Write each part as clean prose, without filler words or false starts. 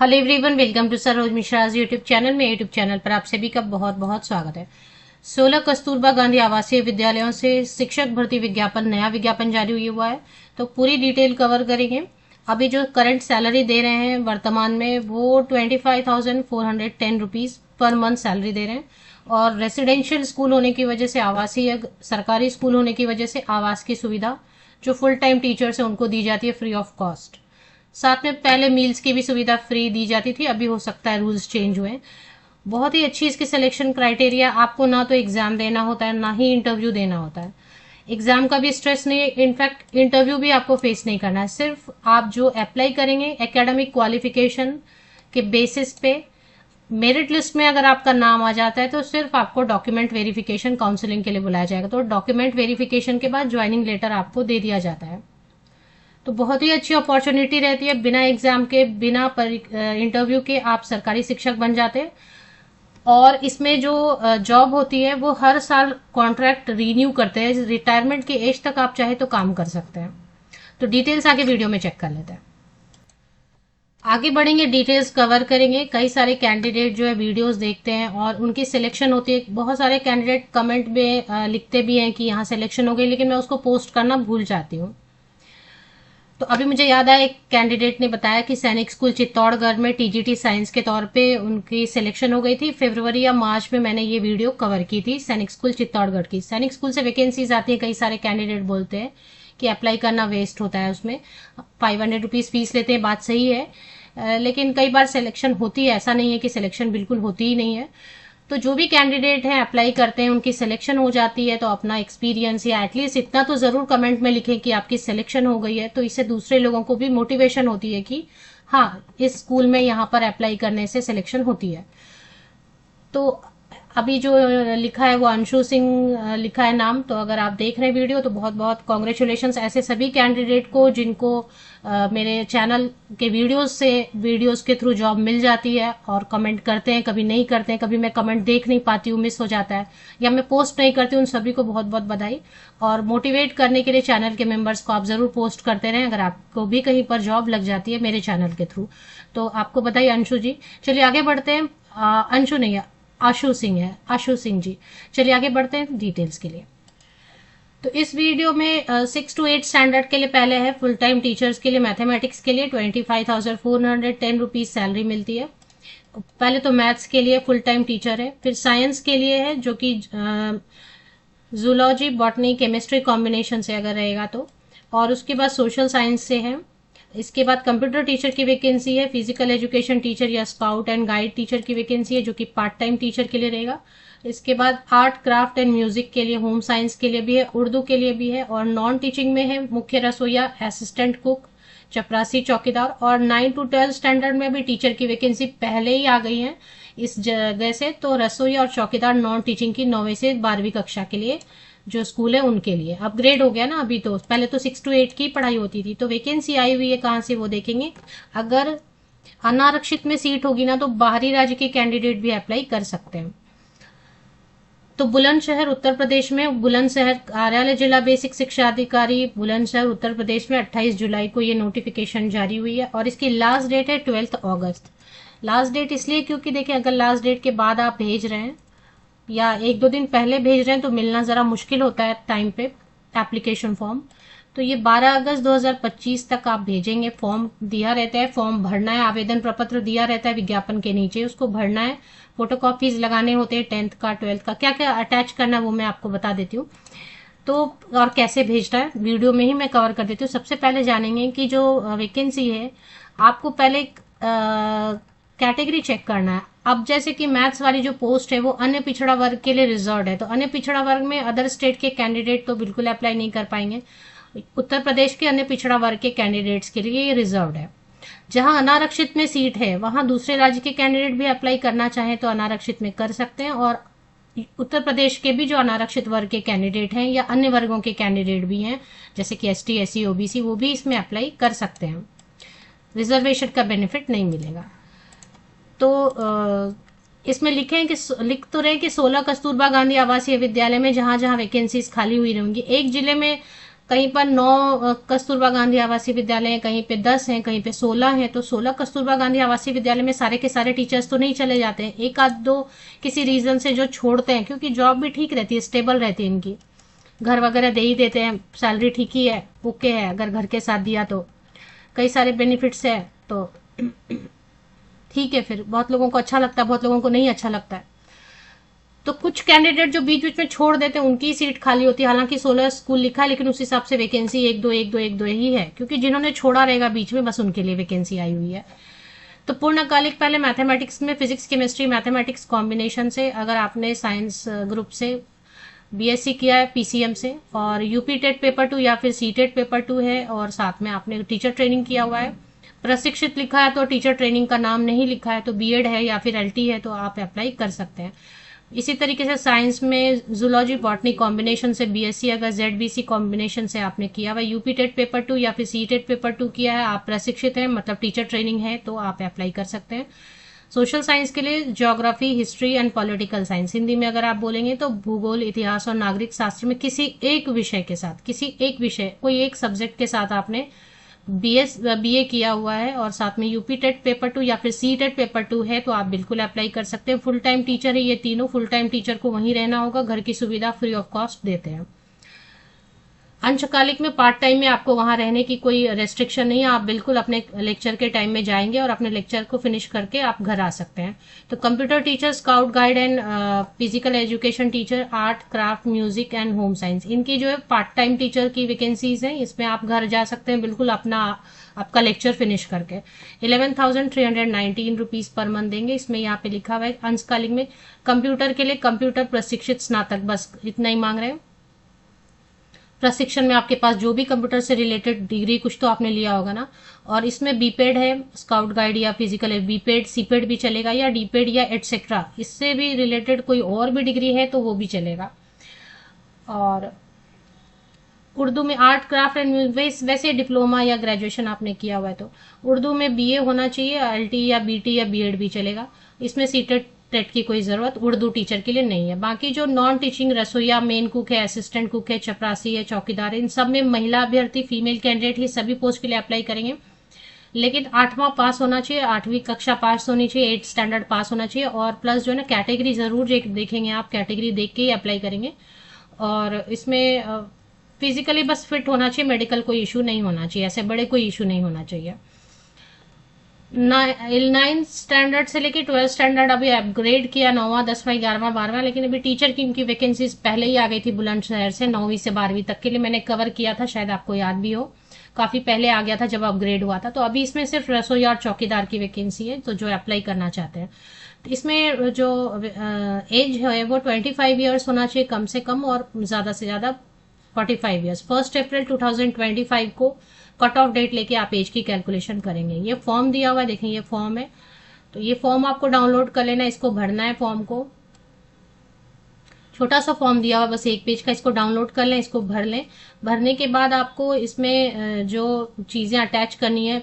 Hello everyone, welcome to Saroj Mishra YouTube channel में। YouTube channel पर आप सभी का बहुत बहुत स्वागत है। 16 कस्तूरबा गांधी आवासीय विद्यालयों से शिक्षक भर्ती विज्ञापन, नया विज्ञापन जारी हुआ है, तो पूरी डिटेल कवर करेंगे। अभी जो करंट सैलरी दे रहे हैं वर्तमान में, वो 25,410 रुपीज़ पर मंथ सैलरी दे रहे हैं। और रेसिडेंशियल स्कूल होने की वजह से, आवासीय सरकारी स्कूल होने की वजह से आवास की सुविधा जो फुल टाइम टीचर्स है उनको दी जाती है फ्री ऑफ कॉस्ट। साथ में पहले मील्स की भी सुविधा फ्री दी जाती थी, अभी हो सकता है रूल्स चेंज हुए। बहुत ही अच्छी इसकी सिलेक्शन क्राइटेरिया, आपको ना तो एग्जाम देना होता है ना ही इंटरव्यू देना होता है। एग्जाम का भी स्ट्रेस नहीं है, इनफैक्ट इंटरव्यू भी आपको फेस नहीं करना है। सिर्फ आप जो अप्लाई करेंगे एकेडमिक क्वालिफिकेशन के बेसिस पे, मेरिट लिस्ट में अगर आपका नाम आ जाता है तो सिर्फ आपको डॉक्यूमेंट वेरिफिकेशन काउंसलिंग के लिए बुलाया जाएगा। तो डॉक्यूमेंट वेरिफिकेशन के बाद ज्वाइनिंग लेटर आपको दे दिया जाता है। तो बहुत ही अच्छी अपॉर्चुनिटी रहती है, बिना एग्जाम के, बिना इंटरव्यू के आप सरकारी शिक्षक बन जाते हैं। और इसमें जो जॉब होती है वो हर साल कॉन्ट्रैक्ट रीन्यू करते हैं, रिटायरमेंट की एज तक आप चाहे तो काम कर सकते हैं। तो डिटेल्स आगे वीडियो में चेक कर लेते हैं। आगे बढ़ेंगे, डिटेल्स कवर करेंगे। कई सारे कैंडिडेट जो है वीडियोस देखते हैं और उनकी सिलेक्शन होती है। बहुत सारे कैंडिडेट कमेंट में लिखते भी हैं कि यहाँ सिलेक्शन हो गई, लेकिन मैं उसको पोस्ट करना भूल जाती हूँ। तो अभी मुझे याद आया, एक कैंडिडेट ने बताया कि सैनिक स्कूल चित्तौड़गढ़ में टीजीटी साइंस के तौर पे उनकी सिलेक्शन हो गई थी। फरवरी या मार्च में मैंने ये वीडियो कवर की थी सैनिक स्कूल चित्तौड़गढ़ की। सैनिक स्कूल से वैकेंसीज आती है, कई सारे कैंडिडेट बोलते हैं कि अप्लाई करना वेस्ट होता है, उसमें 500 रुपीज फीस लेते हैं, बात सही है। लेकिन कई बार सिलेक्शन होती है, ऐसा नहीं है कि सिलेक्शन बिल्कुल होती ही नहीं है। तो जो भी कैंडिडेट हैं अप्लाई करते हैं, उनकी सिलेक्शन हो जाती है, तो अपना एक्सपीरियंस या एटलीस्ट इतना तो जरूर कमेंट में लिखें कि आपकी सिलेक्शन हो गई है। तो इससे दूसरे लोगों को भी मोटिवेशन होती है कि हाँ, इस स्कूल में यहाँ पर अप्लाई करने से सिलेक्शन होती है। तो अभी जो लिखा है वो अंशु सिंह लिखा है नाम। तो अगर आप देख रहे हैं वीडियो तो बहुत बहुत कॉन्ग्रेचुलेशंस ऐसे सभी कैंडिडेट को जिनको मेरे चैनल के वीडियोस के थ्रू जॉब मिल जाती है और कमेंट करते हैं, कभी नहीं करते हैं, कभी मैं कमेंट देख नहीं पाती हूँ, मिस हो जाता है या मैं पोस्ट नहीं करती हूँ। उन सभी को बहुत बहुत बधाई। और मोटिवेट करने के लिए चैनल के मेंबर्स को आप जरूर पोस्ट करते रहें अगर आपको भी कहीं पर जॉब लग जाती है मेरे चैनल के थ्रू। तो आपको बधाई अंशु जी। चलिए आगे बढ़ते हैं। अंशु नहीं, आशु सिंह है, आशु सिंह जी। चलिए आगे बढ़ते हैं डिटेल्स के लिए। तो इस वीडियो में 6 to 8 स्टैंडर्ड के लिए पहले है फुल टाइम टीचर्स के लिए, मैथमेटिक्स के लिए 25,410 रुपीज सैलरी मिलती है। पहले तो मैथ्स के लिए फुल टाइम टीचर है, फिर साइंस के लिए है जो कि जूलॉजी, बॉटनी, केमिस्ट्री कॉम्बिनेशन से अगर रहेगा तो, और उसके बाद सोशल साइंस से है। इसके बाद कंप्यूटर टीचर की वैकेंसी है, फिजिकल एजुकेशन टीचर या स्काउट एंड गाइड टीचर की वैकेंसी है जो कि पार्ट टाइम टीचर के लिए रहेगा। इसके बाद आर्ट, क्राफ्ट एंड म्यूजिक के लिए, होम साइंस के लिए भी है, उर्दू के लिए भी है, और नॉन टीचिंग में है मुख्य रसोईया, असिस्टेंट कुक, चपरासी, चौकीदार। और 9 to 12 स्टैंडर्ड में भी टीचर की वैकेंसी पहले ही आ गई है इस जगह से। तो रसोई और चौकीदार नॉन टीचिंग की 9वीं से 12वीं कक्षा के लिए जो स्कूल है उनके लिए अपग्रेड हो गया ना। अभी तो पहले तो 6 to 8 की पढ़ाई होती थी। तो वैकेंसी आई हुई है कहाँ से वो देखेंगे। अगर अनारक्षित में सीट होगी ना तो बाहरी राज्य के कैंडिडेट भी अप्लाई कर सकते हैं। तो बुलंदशहर उत्तर प्रदेश में, बुलंदशहर कार्यालय जिला बेसिक शिक्षा अधिकारी बुलंदशहर उत्तर प्रदेश में 28 जुलाई को ये नोटिफिकेशन जारी हुई है और इसकी लास्ट डेट है 12 अगस्त। लास्ट डेट इसलिए क्योंकि देखिए, अगर लास्ट डेट के बाद आप भेज रहे हैं या 1-2 दिन पहले भेज रहे हैं तो मिलना जरा मुश्किल होता है टाइम पे एप्लीकेशन फॉर्म। तो ये 12 अगस्त 2025 तक आप भेजेंगे। फॉर्म दिया रहता है, फॉर्म भरना है, आवेदन प्रपत्र दिया रहता है विज्ञापन के नीचे, उसको भरना है, फोटोकॉपीज लगाने होते हैं 10th का, 12th का, क्या क्या अटैच करना है वो मैं आपको बता देती हूँ। तो और कैसे भेजना है वीडियो में ही मैं कवर कर देती हूँ। सबसे पहले जानेंगे कि जो वैकेंसी है, आपको पहले कैटेगरी चेक करना है। अब जैसे कि मैथ्स वाली जो पोस्ट है वो अन्य पिछड़ा वर्ग के लिए रिजर्व है, तो अन्य पिछड़ा वर्ग में अदर स्टेट के कैंडिडेट तो बिल्कुल अप्लाई नहीं कर पाएंगे। उत्तर प्रदेश के अन्य पिछड़ा वर्ग के कैंडिडेट्स के लिए ये रिजर्व है। जहां अनारक्षित में सीट है वहां दूसरे राज्य के कैंडिडेट भी अप्लाई करना चाहें तो अनारक्षित में कर सकते हैं, और उत्तर प्रदेश के भी जो अनारक्षित वर्ग के कैंडिडेट हैं या अन्य वर्गों के कैंडिडेट भी हैं जैसे कि ST, SC, OBC, वो भी इसमें अप्लाई कर सकते हैं। रिजर्वेशन का बेनिफिट नहीं मिलेगा। तो इसमें लिख तो रहे कि 16 कस्तूरबा गांधी आवासीय विद्यालय में जहां जहां वैकेंसीज खाली हुई रहेंगी, एक जिले में कहीं पर 9 कस्तूरबा गांधी आवासीय विद्यालय हैं, कहीं पे 10 हैं, कहीं पे 16 हैं। तो 16 कस्तूरबा गांधी आवासीय विद्यालय में सारे के सारे टीचर्स तो नहीं चले जाते हैं, एक आध दो किसी रीजन से जो छोड़ते हैं, क्योंकि जॉब भी ठीक रहती है, स्टेबल रहती है इनकी, घर वगैरह दे ही देते हैं, सैलरी ठीक ही है, ओके है, अगर घर के साथ दिया तो कई सारे बेनिफिट्स है, तो ठीक है। फिर बहुत लोगों को अच्छा लगता है, बहुत लोगों को नहीं अच्छा लगता है। तो कुछ कैंडिडेट जो बीच बीच में छोड़ देते हैं उनकी सीट खाली होती है, हालांकि 16 स्कूल लिखा है, लेकिन उस हिसाब से वैकेंसी एक दो ही है, क्योंकि जिन्होंने छोड़ा रहेगा बीच में बस उनके लिए वैकेंसी आई हुई है। तो पूर्णकालिक पहले मैथमेटिक्स में फिजिक्स केमिस्ट्री मैथमेटिक्स कॉम्बिनेशन से, अगर आपने साइंस ग्रुप से बीएससी किया है पीसीएम से, और यूपी टेट पेपर 2 या फिर सी टेट पेपर 2 है, और साथ में आपने टीचर ट्रेनिंग किया हुआ है, प्रशिक्षित लिखा है तो टीचर ट्रेनिंग का नाम नहीं लिखा है तो बीएड है या फिर एलटी है तो आप अप्लाई कर सकते हैं। इसी तरीके से साइंस में जूलॉजी बॉटनी कॉम्बिनेशन से बीएससी, अगर जेडबीसी कॉम्बिनेशन से आपने किया हुआ, यूपी टेट पेपर 2 या फिर सी टेट पेपर 2 किया है, आप प्रशिक्षित हैं, मतलब टीचर ट्रेनिंग है, तो आप अप्लाई कर सकते हैं। सोशल साइंस के लिए geography, history and political science, Hindi में अगर आप बोलेंगे तो भूगोल, इतिहास और नागरिक शास्त्र में किसी एक विषय के साथ, किसी एक विषय, कोई एक सब्जेक्ट के साथ आपने बीए किया हुआ है और साथ में यूपी टेट पेपर 2 या फिर सी टेट पेपर 2 है, तो आप बिल्कुल अप्लाई कर सकते हैं। फुल टाइम टीचर है ये तीनों, फुल टाइम टीचर को वहीं रहना होगा, घर की सुविधा फ्री ऑफ कॉस्ट देते हैं। अंशकालिक में, पार्ट टाइम में आपको वहां रहने की कोई रेस्ट्रिक्शन नहीं है, आप बिल्कुल अपने लेक्चर के टाइम में जाएंगे और अपने लेक्चर को फिनिश करके आप घर आ सकते हैं। तो computer teacher, scout guide and physical education teacher, art, craft, music and home science, इनकी जो है पार्ट टाइम टीचर की वैकेंसीज हैं, इसमें आप घर जा सकते हैं बिल्कुल अपना आपका लेक्चर फिनिश करके। 11,319 रुपीज पर मंथ देंगे। इसमें यहाँ पे लिखा हुआ है अंशकालिक में कंप्यूटर के लिए कंप्यूटर प्रशिक्षित स्नातक, बस इतना ही मांग रहे हैं। प्रशिक्षण में आपके पास जो भी कंप्यूटर से रिलेटेड डिग्री कुछ तो आपने लिया होगा ना, और इसमें बीपेड है, स्काउट गाइड या फिजिकल, बीपेड सीपेड भी चलेगा, या डीपेड या एटसेट्रा, इससे भी रिलेटेड कोई और भी डिग्री है तो वो भी चलेगा। और उर्दू में आर्ट, क्राफ्ट एंड वैसे डिप्लोमा या ग्रेजुएशन आपने किया हुआ है तो उर्दू में बीए होना चाहिए, एलटी या बीटी या बीएड भी चलेगा। इसमें सीटेट टेट की कोई जरूरत उर्दू टीचर के लिए नहीं है। बाकी जो नॉन टीचिंग, रसोईया, मेन कुक है, असिस्टेंट कुक है, चपरासी है, चौकीदार है, इन सब में महिला अभ्यर्थी, फीमेल कैंडिडेट ही सभी पोस्ट के लिए अप्लाई करेंगे। लेकिन 8वां पास होना चाहिए, 8वीं कक्षा पास होनी चाहिए, 8th स्टैंडर्ड पास होना चाहिए, और प्लस जो है ना कैटेगरी जरूर देखेंगे आप, कैटेगरी देख के ही अप्लाई करेंगे। और इसमें फिजिकली बस फिट होना चाहिए, मेडिकल कोई इशू नहीं होना चाहिए, ऐसे बड़े कोई इशू नहीं होना चाहिए। 9th स्टैंडर्ड से लेके 12th स्टैंडर्ड अभी अपग्रेड किया, 9वां, 10वां, 11वां, 12वां, लेकिन अभी टीचर की इनकी वैकेंसीज पहले ही आ गई थी बुलंदशहर से। 9वीं से 12वीं तक के लिए मैंने कवर किया था, शायद आपको याद भी हो, काफी पहले आ गया था जब अपग्रेड हुआ था। तो अभी इसमें सिर्फ रसोईया और चौकीदार की वैकेंसी है, तो जो अप्लाई करना चाहते हैं। तो इसमें जो एज है वो 25 ईयर्स होना चाहिए कम से कम, और ज्यादा से ज्यादा 45 ईयर्स। 1 अप्रैल 2025 को कट ऑफ डेट लेके आप एज की कैलकुलेशन करेंगे। ये फॉर्म दिया हुआ है, देखें ये फॉर्म है, तो ये फॉर्म आपको डाउनलोड कर लेना, इसको भरना है फॉर्म को। छोटा सा फॉर्म दिया हुआ बस 1 पेज का, इसको डाउनलोड कर लें, इसको भर लें। भरने के बाद आपको इसमें जो चीजें अटैच करनी है,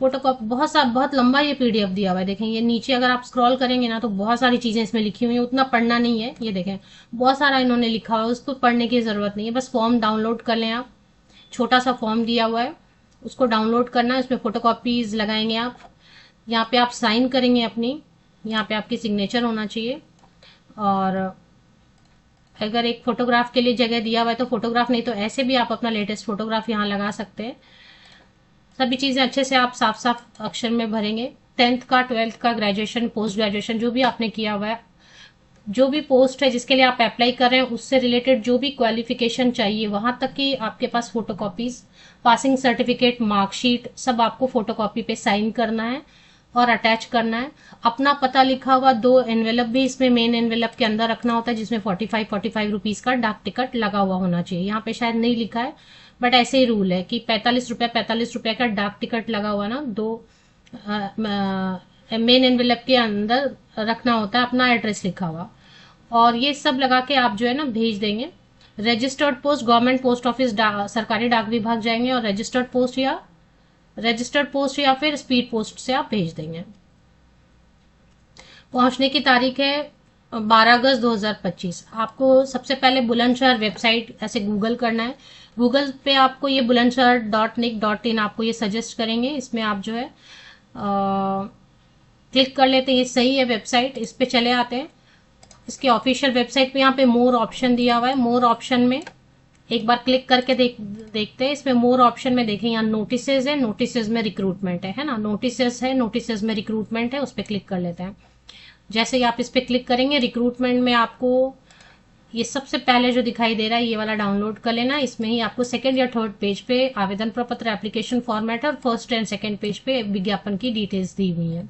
फोटोकॉपी, बहुत लंबा ये पीडीएफ दिया हुआ है। देखें ये नीचे अगर आप स्क्रॉल करेंगे ना तो बहुत सारी चीजें इसमें लिखी हुई है, उतना पढ़ना नहीं है। ये देखें बहुत सारा इन्होंने लिखा हुआ है, उसको पढ़ने की जरूरत नहीं है, बस फॉर्म डाउनलोड कर लें आप। छोटा सा फॉर्म दिया हुआ है, उसको डाउनलोड करना है, इसमें फोटोकॉपीज लगाएंगे आप। यहाँ पे आप साइन करेंगे अपनी, यहाँ पे आपकी सिग्नेचर होना चाहिए। और अगर एक फोटोग्राफ के लिए जगह दिया हुआ है तो फोटोग्राफ, नहीं तो ऐसे भी आप अपना लेटेस्ट फोटोग्राफ यहाँ लगा सकते हैं। सभी चीजें अच्छे से आप साफ साफ अक्षर में भरेंगे। 10th का, 12th का, ग्रेजुएशन, पोस्ट ग्रेजुएशन जो भी आपने किया हुआ है, जो भी पोस्ट है जिसके लिए आप अप्लाई कर रहे हैं उससे रिलेटेड जो भी क्वालिफिकेशन चाहिए वहां तक की आपके पास फोटोकॉपीज, पासिंग सर्टिफिकेट, मार्कशीट, सब आपको फोटोकॉपी पे साइन करना है और अटैच करना है। अपना पता लिखा हुआ 2 एनवेलप भी इसमें मेन एनवेलप के अंदर रखना होता है, जिसमें 45 रुपीज का डाक टिकट लगा हुआ होना चाहिए। यहाँ पे शायद नहीं लिखा है बट ऐसे ही रूल है कि 45 रुपए का डाक टिकट लगा हुआ ना, 2 मेन एनवेलप के अंदर रखना होता है, अपना एड्रेस लिखा हुआ। और ये सब लगा के आप जो है ना भेज देंगे। Registered post, government post office, सरकारी डाक विभाग जाएंगे, और रजिस्टर्ड पोस्ट या फिर स्पीड पोस्ट से आप भेज देंगे। पहुंचने की तारीख है 12 अगस्त 2025। आपको सबसे पहले बुलंदशहर वेबसाइट ऐसे गूगल करना है, गूगल पे आपको ये bulandshahr.nic.in आपको ये सजेस्ट करेंगे, इसमें आप जो है क्लिक कर लेते हैं। ये सही है वेबसाइट, इस पे चले आते हैं। इसके ऑफिशियल वेबसाइट पे यहाँ पे मोर ऑप्शन दिया हुआ है। मोर ऑप्शन में एक बार क्लिक करके देखते हैं। इसमें मोर ऑप्शन में देखें, यहाँ नोटिसेज है, नोटिसेज में रिक्रूटमेंट है ना, नोटिसेज है, नोटिसेज में रिक्रूटमेंट है, उस पर क्लिक कर लेते हैं। जैसे ही आप इस पर क्लिक करेंगे, रिक्रूटमेंट में आपको ये सबसे पहले जो दिखाई दे रहा है ये वाला डाउनलोड कर लेना। इसमें ही आपको सेकंड या थर्ड पेज पे आवेदन प्रपत्र एप्लीकेशन फॉर्मेट और फर्स्ट एंड सेकंड पेज पे विज्ञापन की डिटेल्स दी हुई है।